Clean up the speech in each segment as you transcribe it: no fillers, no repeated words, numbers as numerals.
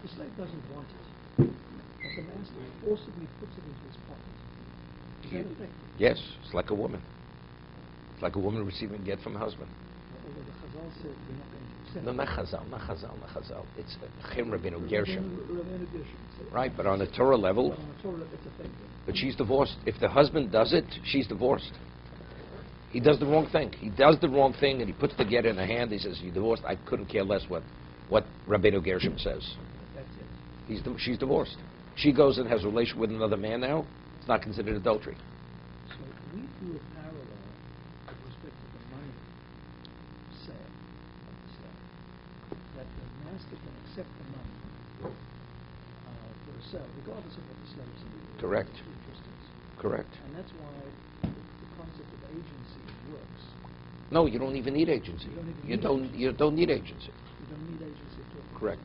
the slave doesn't want it, but the master forcibly puts it into his pocket, is that effective? Yes, it's like a woman. It's like a woman receiving a get from her husband. Although the Chazal said we're not going to accept No, not Chazal. It's Chem Rabbeinu Gershom. Right, but on a Torah level, it's effective. but she's divorced. If the husband does it, she's divorced. He does the wrong thing. He does the wrong thing, and he puts the get in her hand. He says, "You're divorced." I couldn't care less what Rabbeinu Gershom says. That's it. She's divorced. She goes and has a relation with another man now. It's not considered adultery. So we do a parallel with respect to the money sale of the slave, that the master can accept the money for the sale, regardless of what the slave's Correct. interest is. Correct. And that's why the concept of agency works. No, you don't even need agency. You don't need agency. You don't need agency at all. Correct.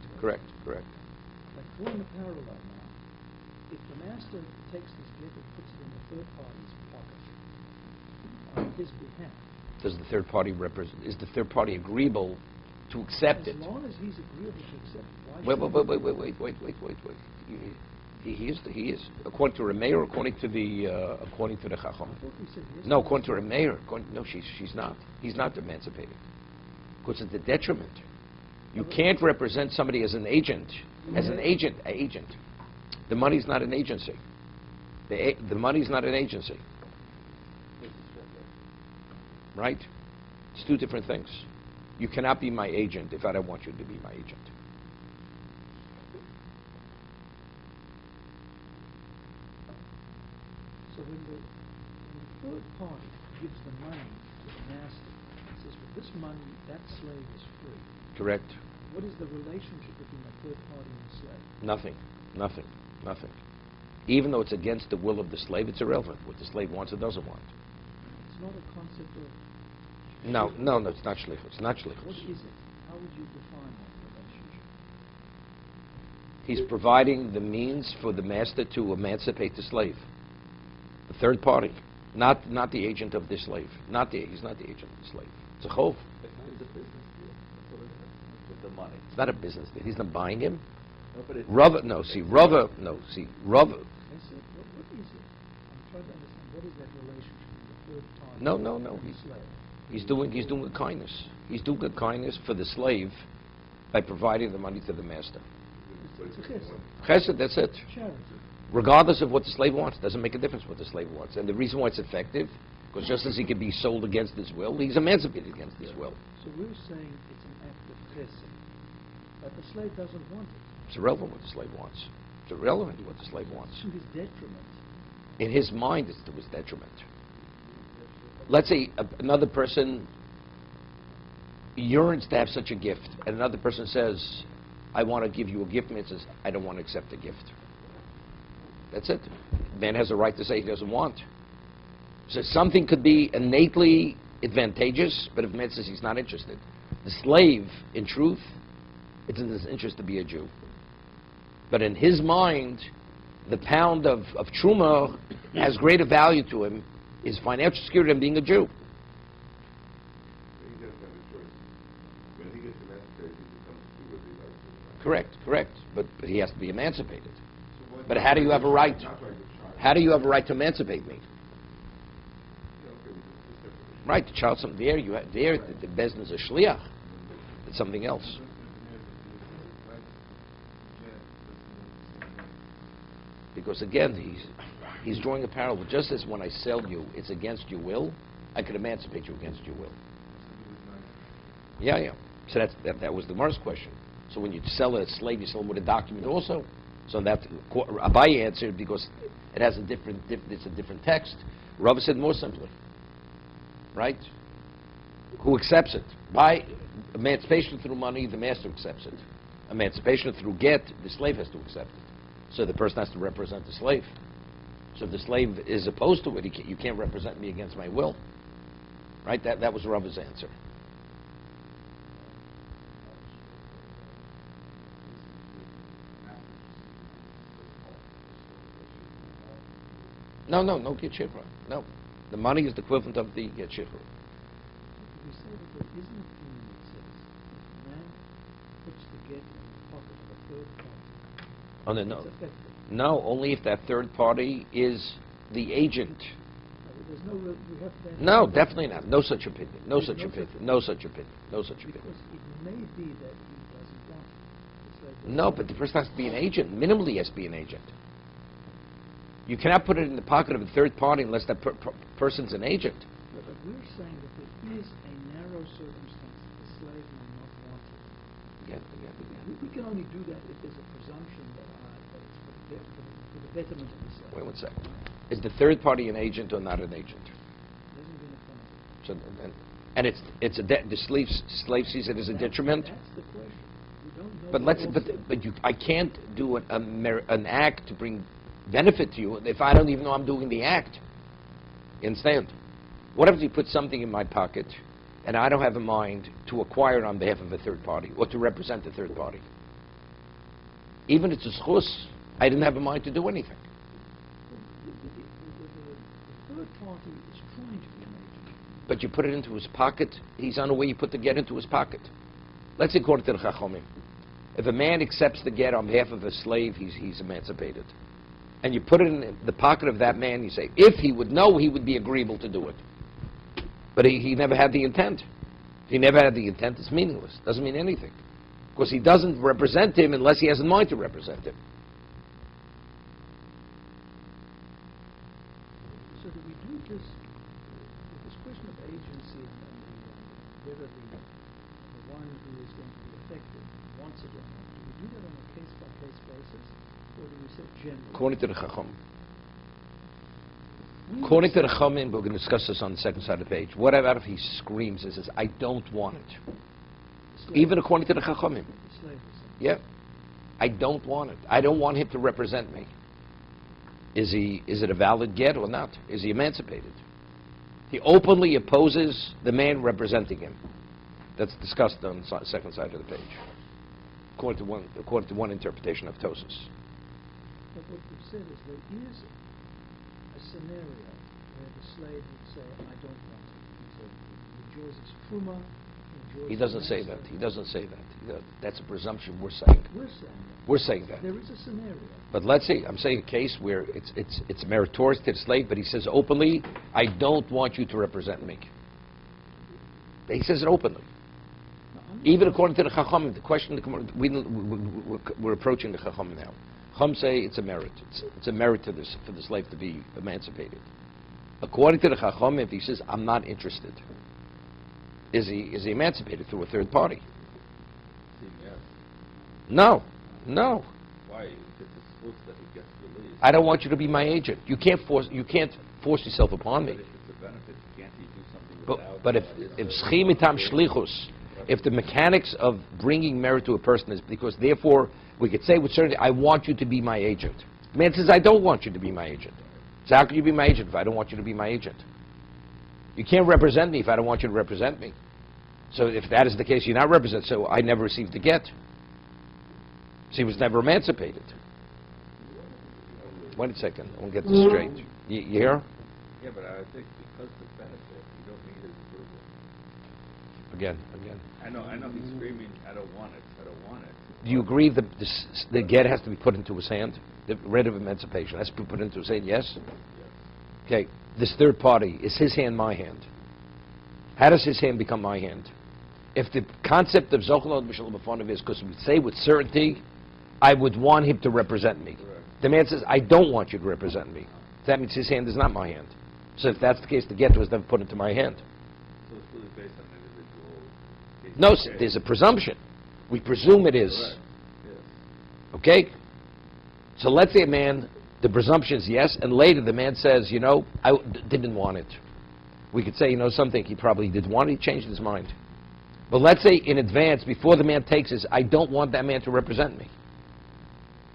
But drawing a parallel now, if the master takes this gift and puts it in the third party's pocket on his behalf, Does the third party is the third party agreeable to accept it? as long as he's agreeable to accept it, why Wait. He is. According to Rameir, or according to the Chacham? I thought we said yes. No, according to Rameir. No, she's not. He's not emancipated. Because it's a detriment. You can't represent somebody as an agent. As an agent. The money's not an agency. The money's not an agency. Right? It's two different things. You cannot be my agent if I don't want you to be my agent. So when the third party gives the money to the master and says, for this money, that slave is free, Correct? what is the relationship between the third party and the slave? Nothing. Even though it's against the will of the slave, it's irrelevant what the slave wants or doesn't want. It's not a concept of... No, it's not shlichus. It's not shlichus. What is it? How would you define that relationship? He's providing the means for the master to emancipate the slave. The third party, not the agent of the slave. He's not the agent of the slave. It's a chov. It's a business deal. That's what it is. With the money. It's not a business deal. He's not buying him. No, but it's... Rava. I said, what is it? I'm trying to understand, what is that relationship with the third party? No. And the slave? He's doing a kindness. He's doing a kindness for the slave by providing the money to the master. It's a chesed. Chesed, that's it. Charity. Regardless of what the slave wants, doesn't make a difference what the slave wants. And the reason why it's effective, because just as he can be sold against his will, he's emancipated against his will. So we're saying it's an act of chesed, but the slave doesn't want it. It's irrelevant what the slave wants. It's irrelevant what the slave wants. To his detriment. In his mind, it's to his detriment. Let's say another person yearns to have such a gift, and another person says, I want to give you a gift, and it says, I don't want to accept the gift. That's it. Man has a right to say he doesn't want. So something could be innately advantageous, but if man says he's not interested. The slave, in truth, it's in his interest to be a Jew. But in his mind, the pound of truma has greater value to him, his financial security, than being a Jew. He doesn't have a choice. When he gets emancipated, he becomes to what he likes. Correct. But he has to be emancipated. But how do you have a right? How do you have a right to emancipate me? Right, the child's something there. You have there. The bezin is a shliach. It's something else. Because again, he's drawing a parallel. Just as when I sell you, it's against your will, I could emancipate you against your will. Yeah. So that was the Gemara's question. So when you sell a slave, you sell him with a document also. So that Abaye answered because it has it's a different text. Rava said more simply, right? Who accepts it? By emancipation through money, the master accepts it. Emancipation through get, the slave has to accept it. So the person has to represent the slave. So if the slave is opposed to it, you can't represent me against my will. Right? That was Rava's answer. No get shivra. No. The money is the equivalent of the get shivra. You say that there isn't a thing that says if a man puts the get in the pocket of a third party, Oh, no, it's no. effective. No, only if that third party is the agent. There's no real, we have to then No, definitely not. No such opinion. No There's such no opinion. such- No such opinion. No such because opinion. it may be that he doesn't want the slave. No, but the person has to be an agent. Minimally has to be an agent. You cannot put it in the pocket of a third party unless that person's an agent. But we're saying that there is a narrow circumstance that the slave may not want it. Again. We can only do that if there's a presumption that it's for the betterment of the slave. Wait one second. Is the third party an agent or not an agent? Hasn't been affirmative. So, and the slave sees it as a detriment. That's the question. We don't know. But I can't do an act to bring benefit to you if I don't even know I'm doing the act. You understand? What if you put something in my pocket and I don't have a mind to acquire it on behalf of a third party or to represent a third party? Even if it's a schus, I didn't have a mind to do anything. The third party is trying to be an agent. But you put it into his pocket, he's unaware you put the get into his pocket. Let's say according to the Chachomim. If a man accepts the get on behalf of a slave, he's emancipated. And you put it in the pocket of that man, you say, if he would know, he would be agreeable to do it. But he never had the intent. If he never had the intent, it's meaningless. Doesn't mean anything. Because he doesn't represent him unless he has in mind to represent him. So do we do this, this question of agency and whether the one who is going to be affected wants it or not, do we do that on a case-by-case basis, or do we say generally? According to the Chacham. According to the Chachamim, we're going to discuss this on the second side of the page. What about if he screams and says, I don't want it? Even according to the Chachamim. The slave is saying. Yeah. I don't want it. I don't want him to represent me. Is it a valid get or not? Is he emancipated? He openly opposes the man representing him. That's discussed on the second side of the page. According to one interpretation of Tosis. But what we've said is there is a scenario where the slave would say, I don't want it. He enjoys his truma. He doesn't say that. He doesn't say that. That's a presumption we're saying. We're saying that. We're saying that. There is a scenario. But let's say, I'm saying a case where it's meritorious to the slave, but he says openly, I don't want you to represent me. He says it openly. Even according to the Chachamim, the question, we're approaching the Chachamim now. Chacham say it's a merit. It's a merit to for the slave to be emancipated. According to the Chachamim, if he says, I'm not interested, is he emancipated through a third party? Yes. No. Why? If it's a split that he gets released. I don't want you to be my agent. You can't force yourself upon me. But if it's a benefit, can't he do something without? But if schimitam shlichus, if the mechanics of bringing merit to a person is because therefore we could say with certainty, I want you to be my agent. The man says, I don't want you to be my agent. So how can you be my agent if I don't want you to be my agent? You can't represent me if I don't want you to represent me. So if that is the case, you're not represented. So I never received the get. So he was never emancipated. Wait a second. I want to get this straight. You hear? Yeah, but I think because the benefit, you don't need his approval. Again. I know he's screaming, I don't want it. Do you agree that the get has to be put into his hand? The writ of emancipation has to be put into his hand, yes? Yes. Okay, this third party, is his hand my hand? How does his hand become my hand? If the concept of Zochalot B'Shalom B'Fonav is because we say with certainty, I would want him to represent me. Correct. The man says, I don't want you to represent me. That means his hand is not my hand. So if that's the case, the get was never put into my hand. So it's really based on individual. No, there's a presumption. We presume it is. Correct. Yes. Okay? So let's say a man, the presumption is yes, and later the man says, I didn't want it. We could say, something, he probably did want it, he changed his mind. But let's say in advance, before the man takes this, I don't want that man to represent me.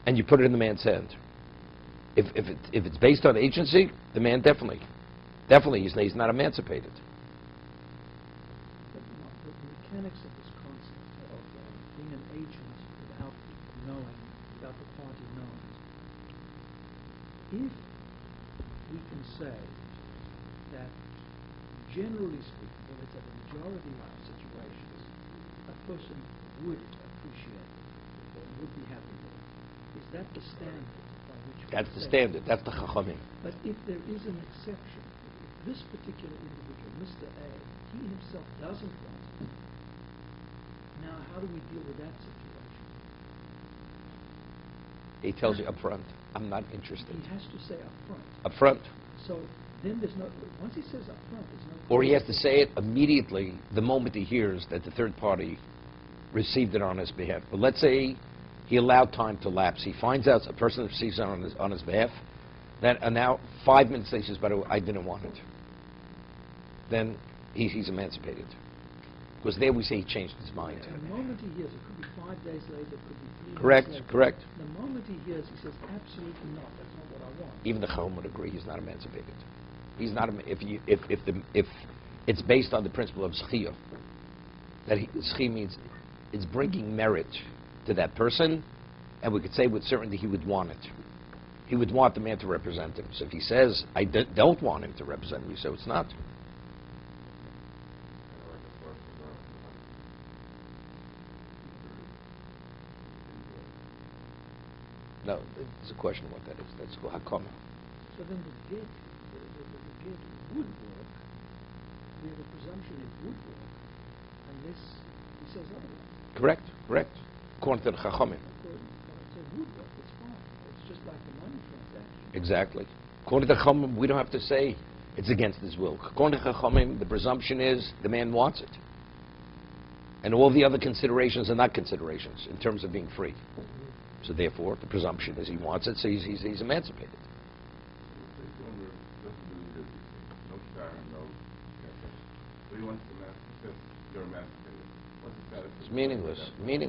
And you put it in the man's hand. If it's based on agency, the man definitely, he's not emancipated. But the mechanics of this concept of being an agent without knowing, without the party knowing, if we can say that generally speaking, whether it's at the majority of situations, a person would appreciate it or would be happy with it, is that the standard by which we That's the say- standard. That's the chachamim. But if there is an exception, if this particular individual, Mr. A, he himself doesn't want it, now how do we deal with that situation? He tells you up front, I'm not interested. He has to say up front. Up front. So then there's no, once he says up front, there's no... Or he has to say it immediately the moment he hears that the third party received it on his behalf. But let's say he allowed time to lapse. He finds out a person receives it on his behalf, and now 5 minutes later he says, but I didn't want it. Then he's emancipated. Because there we say he changed his mind. And the moment he hears, it could be 5 days later, it could be 3 Correct, months later. correct. The moment he hears, he says, absolutely not, that's not what I want. Even the Chacham would agree he's not emancipated. He's not if it's based on the principle of Zechiyah. That Zechiyah means it's bringing merit to that person, and we could say with certainty he would want it. He would want the man to represent him. So if he says, I don't want him to represent me, so it's not. No, it's a question of what that is. That's hakama. So then the gate would work, we have a presumption it would work, unless he says otherwise. Correct, correct. According to the Chachamim. According to it would work, it's fine. It's just like the money transaction. Exactly. According to the Chachamim, we don't have to say it's against his will. According to the Chachamim, the presumption is the man wants it. And all the other considerations are not considerations in terms of being free. So therefore, the presumption is he wants it, so he's emancipated. He wants to says you're emancipated. What's the status? It's meaningless. I Mean, he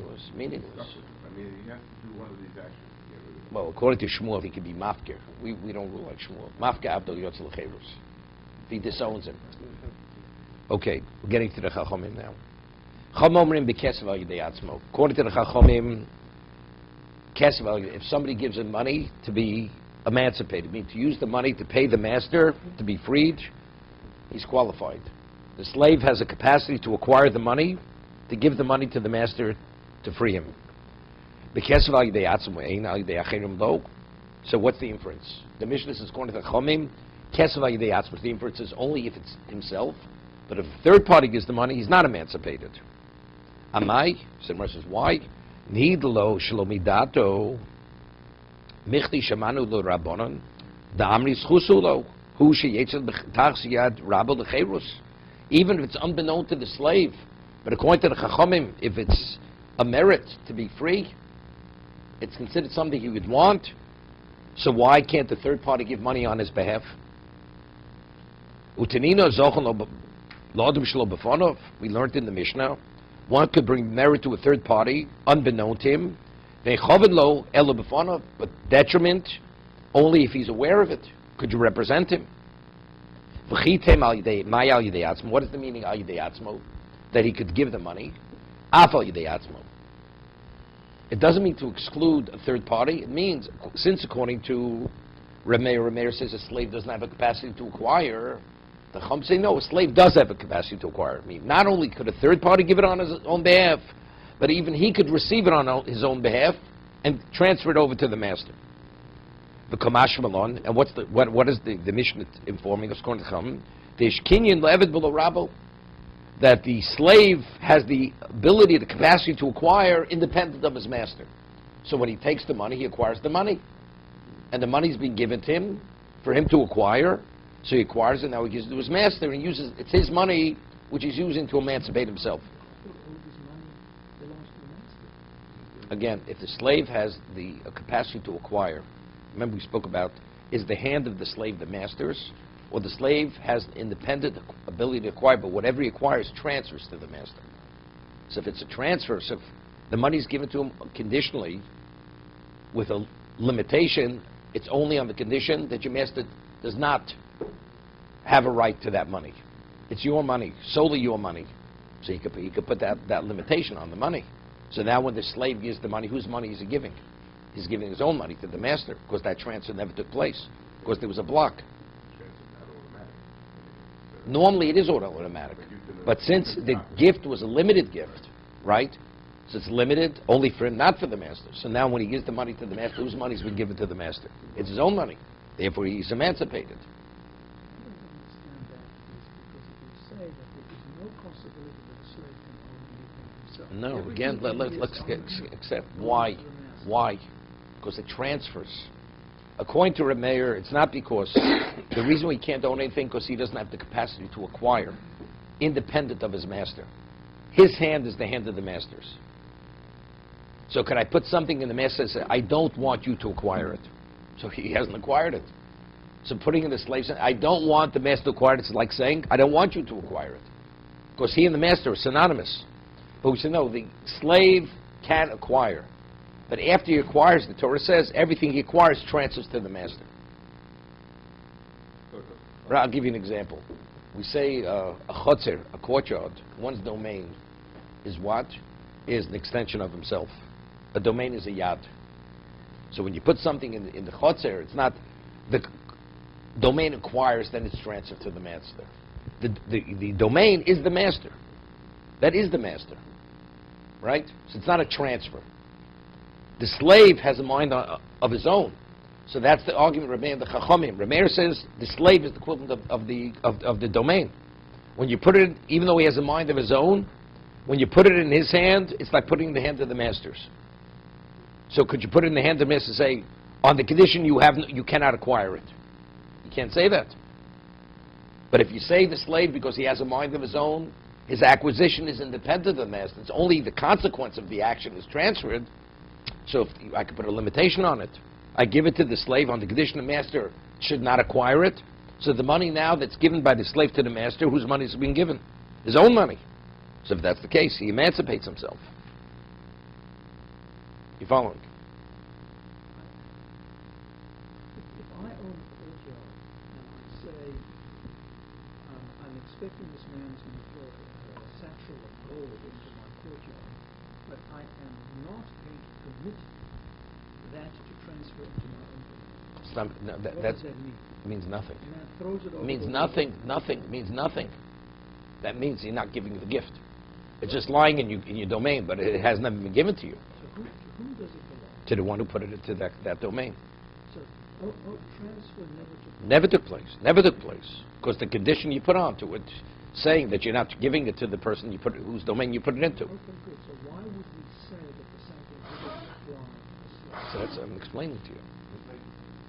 has to do one of these actions to get rid of it. well, according to Shmuel, he could be mafker. We don't rule like Shmuel. Mafker abdol yotzel l'cheirus. If he disowns him. Okay, we're getting to the Chachamim now. Chachamim b'kesev al yidei atzmo. According to the Chachamim, kesev al yidei, if somebody gives him money to be emancipated, meaning to use the money to pay the master to be freed, he's qualified. The slave has a capacity to acquire the money, to give the money to the master to free him. So what's the inference? The Mishnah says, according to the Chachamim, the inference is only if it's himself, but if a third party gives the money, he's not emancipated. Amai, so the says, why? Nidlo shlomidato michti shamanu lo rabbanon da'amri schusulo hu sheyetzel b'tach siyad rabbo l'cheirus. Even if it's unbeknown to the slave, but according to the Chachamim, if it's a merit to be free, it's considered something he would want. So why can't the third party give money on his behalf? Utanino zochon l'adam shelo b'fonov. We learned in the Mishnah, one could bring merit to a third party, unbeknown to him. Ve'choven lo elo b'fonov, but detriment only if he's aware of it. Could you represent him? What is the meaning al yidei atzmo? That he could give the money. Af al yidei atzmo. It doesn't mean to exclude a third party. It means, since according to Rameir says a slave doesn't have a capacity to acquire, the Chum say no, a slave does have a capacity to acquire. I mean, not only could a third party give it on his own behalf, but even he could receive it on his own behalf and transfer it over to the master. The Kamash Malon, and what is the Mishnah informing us? According to Chum, the Ishkinyan le'eved below Rabbo, that the slave has the ability, the capacity to acquire independent of his master. So when he takes the money, he acquires the money. And the money's being given to him for him to acquire. So he acquires it, now he gives it to his master, and it's his money which he's using to emancipate himself. All this money belongs to the master. Again, if the slave has the capacity to acquire, remember we spoke about, is the hand of the slave the master's, or the slave has independent ability to acquire, but whatever he acquires transfers to the master. So if it's a transfer, so if the money's given to him conditionally with a limitation, it's only on the condition that your master does not have a right to that money. It's your money, solely your money. So he could put that limitation on the money. So now when the slave gives the money, whose money is he giving? He's giving his own money to the master, because that transfer never took place, because there was a block. Normally it is automatic. But since the gift was a limited gift, right? So it's limited only for him, not for the master. So now when he gives the money to the master, whose money's been given to the master? It's his own money. Therefore, he's emancipated. I don't understand that because if you say that there is no possibility that a slave can own anything himself. No, Everything again, he let's is accept. belongs Why? to the master. Why? Because it transfers. According to Rameir, it's not because the reason he can't own anything because he doesn't have the capacity to acquire, independent of his master. His hand is the hand of the master's. So can I put something in the master and say, I don't want you to acquire it? So he hasn't acquired it. So putting in the slave's hand, I don't want the master to acquire it. It's like saying, I don't want you to acquire it. Because he and the master are synonymous. But we say, no, the slave can acquire. But after he acquires, the Torah says, everything he acquires transfers to the master. I'll give you an example. We say a chotzer, a courtyard, one's domain is what? Is an extension of himself. A domain is a yad. So when you put something in the chotzer, it's not the domain acquires, then it's transferred to the master. The domain is the master. That is the master. Right? So it's not a transfer. The slave has a mind of his own. So that's the argument of Rameir and the Chachamim. Rameir says the slave is the equivalent of the domain. When you put it, even though he has a mind of his own, when you put it in his hand, it's like putting it in the hand of the master's. So could you put it in the hand of the master and say, on the condition you cannot acquire it? You can't say that. But if you say the slave because he has a mind of his own, his acquisition is independent of the master. It's only the consequence of the action is transferred. So if I could put a limitation on it. I give it to the slave on the condition the master should not acquire it. So the money now that's given by the slave to the master, whose money is being given? His own money. So if that's the case, he emancipates himself. You following? If I own a courtyard and I say, I'm expecting this man is going to throw a satchel of gold into my courtyard, but I am not going to permit that to transfer into my own domain. It's not- no, What that does that mean? means nothing. The man throws it over It means the nothing. wall. Nothing. It means nothing. That means you're not giving the gift. It's just lying in your domain, but it has never been given to you. So to whom does it belong? To the one who put it into that domain. So transfer never took place. Never took place. Never took place. Because the condition you put onto it, saying that you're not giving it to the person whose domain you put it into. Okay, good. So why would we say that the same thing wouldn't apply to the slave? So that's I'm explaining to you.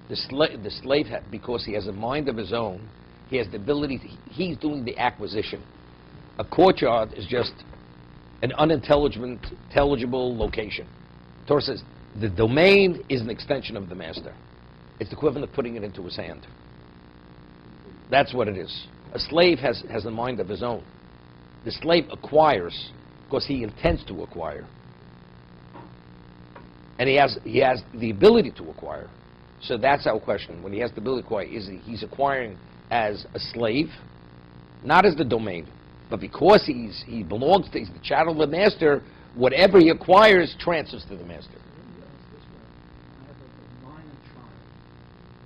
The slave, because he has a mind of his own, he has the ability. He's doing the acquisition. A courtyard is just an unintelligible location. Torah says the domain is an extension of the master. It's the equivalent of putting it into his hand. That's what it is. A slave has a mind of his own. The slave acquires because he intends to acquire. And he has the ability to acquire. So that's our question. When he has the ability to acquire, he's acquiring as a slave, not as the domain, but because he's the chattel of the master, whatever he acquires transfers to the master. Let me ask this way. I have a minor child,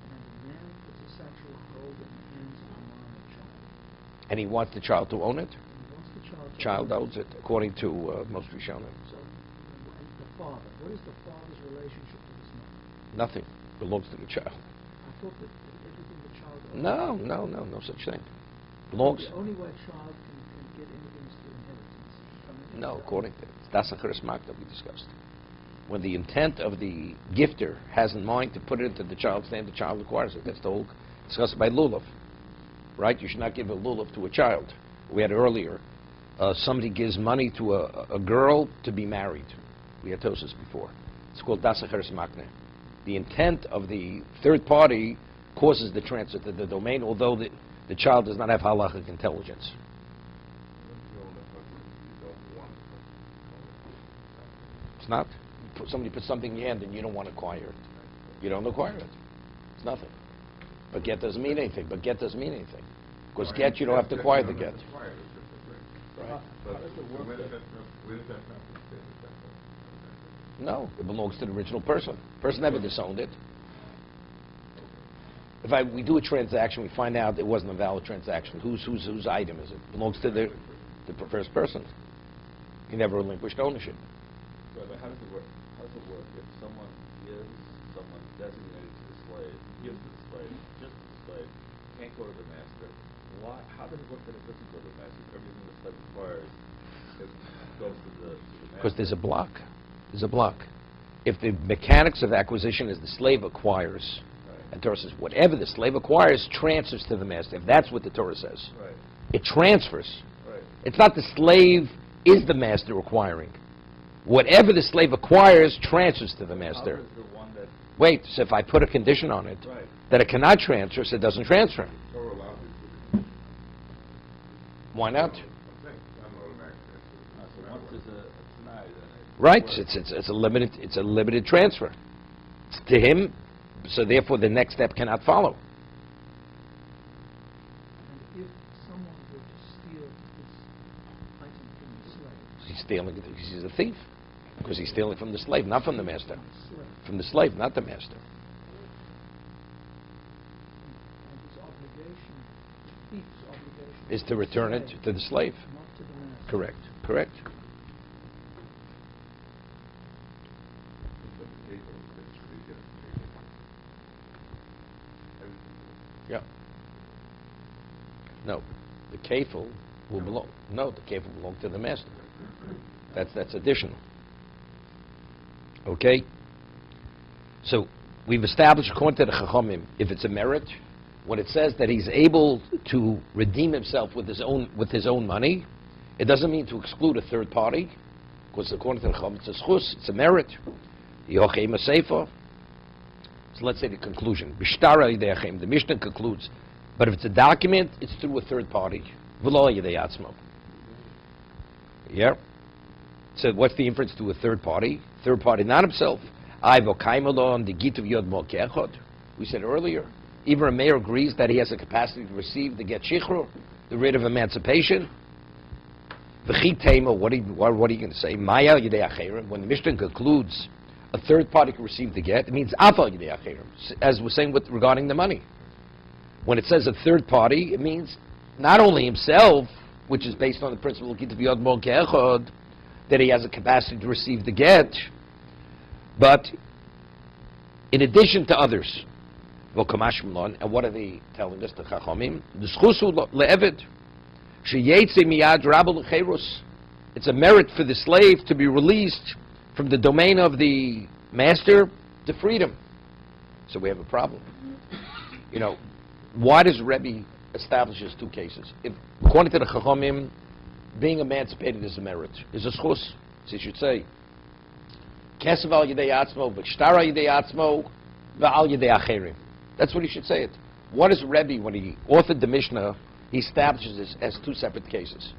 and a man puts a satchel of gold in the hands of a minor child. And he wants the child to own it. And he wants the Child owns it, according to most Rishonim. So, the father. What is the father's relationship to this money? Nothing belongs to the child. I thought that everything the child owns. No such thing. Belongs. The only way a child can get anything is through inheritance. From it No, himself. according to that's a charismak that we discussed. When the intent of the gifter has in mind to put it into the child's name, the child acquires it. That's the whole discussed by lulav, right? You should not give a lulav to a child. We had earlier. Somebody gives money to a girl to be married. We had Tosas before. It's called dasa charismakne. The intent of the third party causes the transfer to the domain, although the child does not have halachic intelligence. It's not. Somebody puts something in your hand and you don't want to acquire it. You don't acquire it. It's nothing. But get doesn't mean anything. Because get, you don't have to acquire the get. No, it belongs to the original person. Person never disowned it. If we do a transaction, we find out it wasn't a valid transaction. Whose item is it? It belongs to the first person. He never relinquished ownership. Rabbi, how does it work? How does it work if someone designated to the slave, gives to the slave, just to the slave, can't go to the master? Why? How does it work that it doesn't go to the master? Everything the slave requires goes to the master. Because there's a block. There's a block. If the mechanics of acquisition is the slave acquires, and Torah says whatever the slave acquires transfers to the master. If that's what the Torah says, it transfers. It's not the slave is the master acquiring. Whatever the slave acquires transfers to the master. How is the one that Wait, so if I put a condition on it that it cannot transfer, so it doesn't transfer. Torah allows it to be. Why not? I'm saying, I'm automatic transfer. so once there's a t'nai, then it Right, works. it's a limited transfer. It's to him, so therefore the next step cannot follow. And if someone were to steal this item from the slave, He's stealing it because he's a thief. Because he's stealing from the slave, not from the master. slave, From the slave, not the master. and his obligation, the thief's obligation Is to return it to the slave. not to the master. Correct. Correct. But the cable is pretty good. Everything. Yeah. No, the kafel will belong. No, the kafel will belong to the master. That's additional. Okay. So we've established according to the Chachamim, if it's a merit, when it says that he's able to redeem himself with his own money, it doesn't mean to exclude a third party, because according to the Chachamim, it's a schus, it's a merit. Yochim Sefer. So let's say the conclusion. Bishtara Yidei Achem. The Mishnah concludes, but if it's a document, it's through a third party. V'lo Yidei Atzmo. Yeah. So what's the inference to a third party? Third party, not himself. We said earlier, even a mayor agrees that he has a capacity to receive the get shichrur, the writ of emancipation. What are you going to say? Maya Yidei Acherim. When the Mishnah concludes a third party can receive the get, it means Afal Yidei Acherim, as we're saying regarding the money. When it says a third party, it means not only himself, which is based on the principle of Kitav Yod Mo Ke'echad, that he has a capacity to receive the get, but in addition to others. And what are they telling us, the Chachamim? It's a merit for the slave to be released from the domain of the master to freedom. So we have a problem. You know, why does Rebbe establishes two cases? If, according to the Chachamim, being emancipated is a merit, is a schus. So you should say, Kesav al yidei atzmo, v'shtar al yidei atzmo, v'al yidei acherim. That's what he should say it. What is Rebbe, when he authored the Mishnah, he establishes this as two separate cases.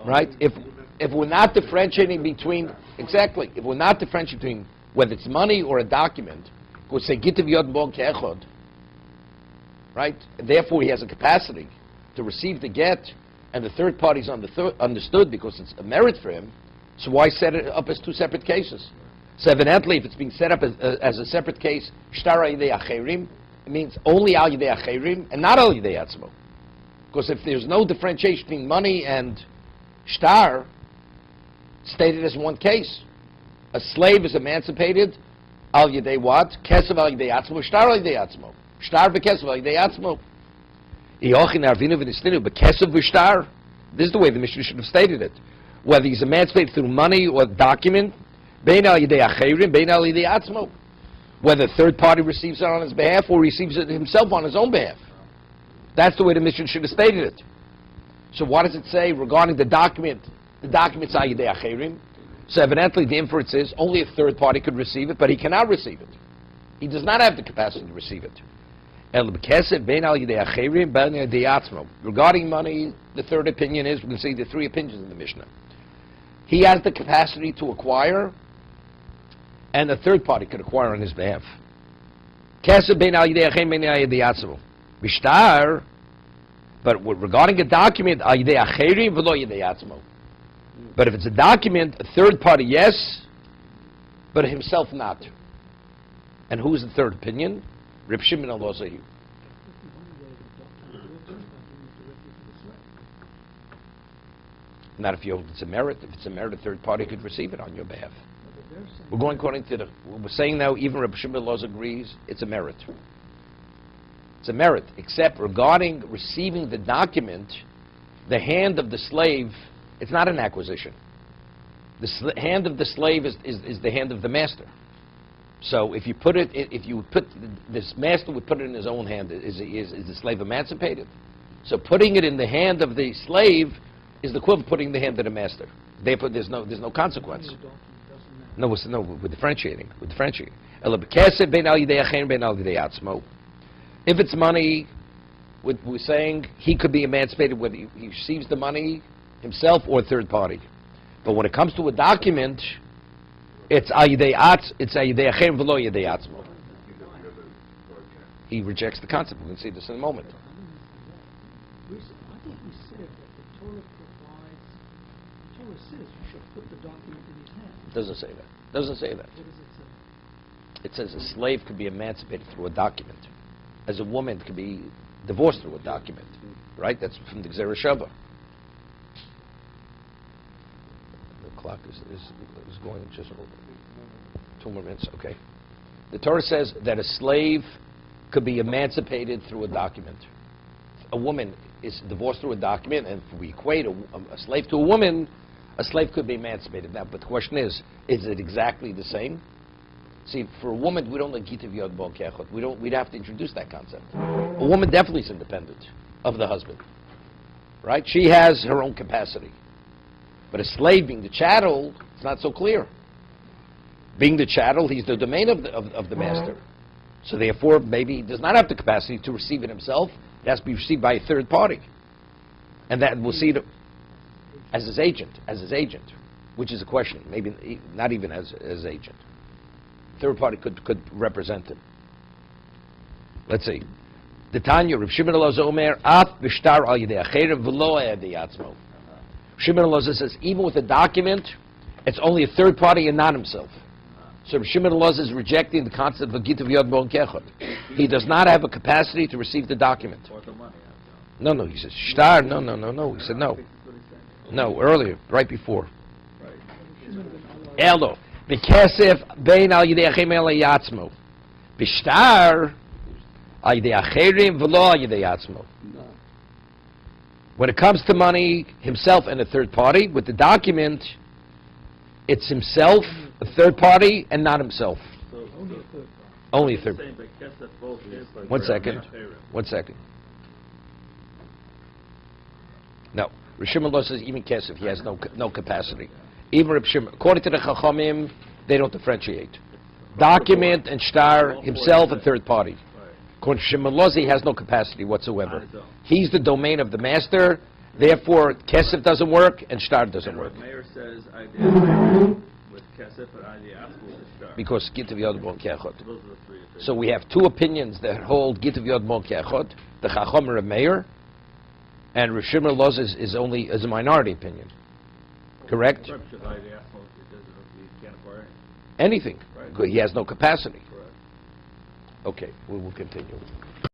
Right? If we're not differentiating between, exactly, if we're not differentiating between whether it's money or a document, we say, Gitav Yod Bo Ke'echad, right? And therefore he has a capacity to receive the get, and the third party's understood because it's a merit for him, so why set it up as two separate cases? So evidently, if it's being set up as a separate case, Shtar Yidei Acherim, it means only Al Yidei Acherim and not Al Yidei Atzmo. Because if there's no differentiation between money and Shtar, stated as one case. A slave is emancipated, Al Yidei what? Kesav Al Yidei Atzmo, Shtar Al Yidei Atzmo. Shtar B'Kesav Al Yidei Atzmo. This is the way the Mishnah should have stated it. Whether he's emancipated through money or document, whether a third party receives it on his behalf or receives it himself on his own behalf. That's the way the Mishnah should have stated it. So what does it say regarding the document? The document's al yidei acherim. So evidently the inference is only a third party could receive it, but he cannot receive it. He does not have the capacity to receive it. Regarding money, the third opinion is, we can see the three opinions in the Mishnah. He has the capacity to acquire, and a third party could acquire on his behalf. But regarding a document, but if it's a document, a third party yes, but himself not. And who's the third opinion? Reb Shimon al-Lozahi. Not if it's a merit. If it's a merit, a third party could receive it on your behalf. But they're saying We're going according to we're saying now, even Rabbi Shimon Loz agrees, it's a merit. It's a merit, except regarding receiving the document, the hand of the slave, it's not an acquisition. The hand of the slave is the hand of the master. So if you put this master would put it in his own hand, is the slave emancipated? So putting it in the hand of the slave is the equivalent of putting the hand of the master. Therefore, there's no consequence. money or donkey doesn't matter. We're differentiating. If it's money, we're saying he could be emancipated whether he receives the money himself or third party. But when it comes to a document, it's ayidei achem v'lo yidei atzmo. He rejects the concept. We're going to see this in a moment. I think we said that the Torah provides, the Torah says you should put the document in his hand. It doesn't say that. It doesn't say that. What does it say? It says a slave could be emancipated through a document. As a woman could be divorced through a document. Right? That's from the Gzera Shava. The clock is going just 2 more minutes. Okay. The Torah says that a slave could be emancipated through a document. A woman is divorced through a document, and if we equate a slave to a woman, a slave could be emancipated. Now, but the question is it exactly the same? See, for a woman, we don't like Gitav Yod Bo Kechot. We'd have to introduce that concept. A woman definitely is independent of the husband. Right? She has her own capacity. But a slave being the chattel, it's not so clear. Being the chattel, he's the domain of the master. So therefore, maybe he does not have the capacity to receive it himself. It has to be received by a third party. And that we'll see it as his agent, which is a question. Maybe not even as agent. Third party could represent him. Let's see. The Tanya, Rav Shimon Elazar Omer, Af b'shtar al yidei acherim v'lo yidei atzmo. Shimon Elazar says, even with a document, it's only a third party and not himself. So Rav Shimon Elazar is rejecting the concept of Gitav Yod Bo Kechot. He does not have a capacity to receive the document. Or the money. No, he says, shtar, no. He said no. No, earlier, right before. Elo. B'kesef bein al yidei achem el yatzmo. B'shtar al yidei acherim v'lo al yidei atzmo. When it comes to money, himself and a third party, with the document, it's himself, a third party, and not himself. So, Only a third party. Only a third party. Both is like 1 second. 1 second. No. Rav Shimon Lo says even Kesef, he has no capacity. Even Rav Shimon, according to the Chachamim, they don't differentiate. Document and shtar, himself and third party. According to Shimon Lo, he has no capacity whatsoever. He's the domain of the master, therefore Kesef doesn't work and shtar doesn't work. Mayor says I did with Kesef and I did ask with shtar. Because Gitav Yod Bo Kechot. Those are the three opinions. So we have two opinions that hold Gitav Yod Bo Kechot, the Chacham and Mayor, and Rav Shimon Lo is only as a minority opinion. Correct? Should I ask because he can't acquire Anything. Right. He has no capacity. Correct. Okay, we will continue.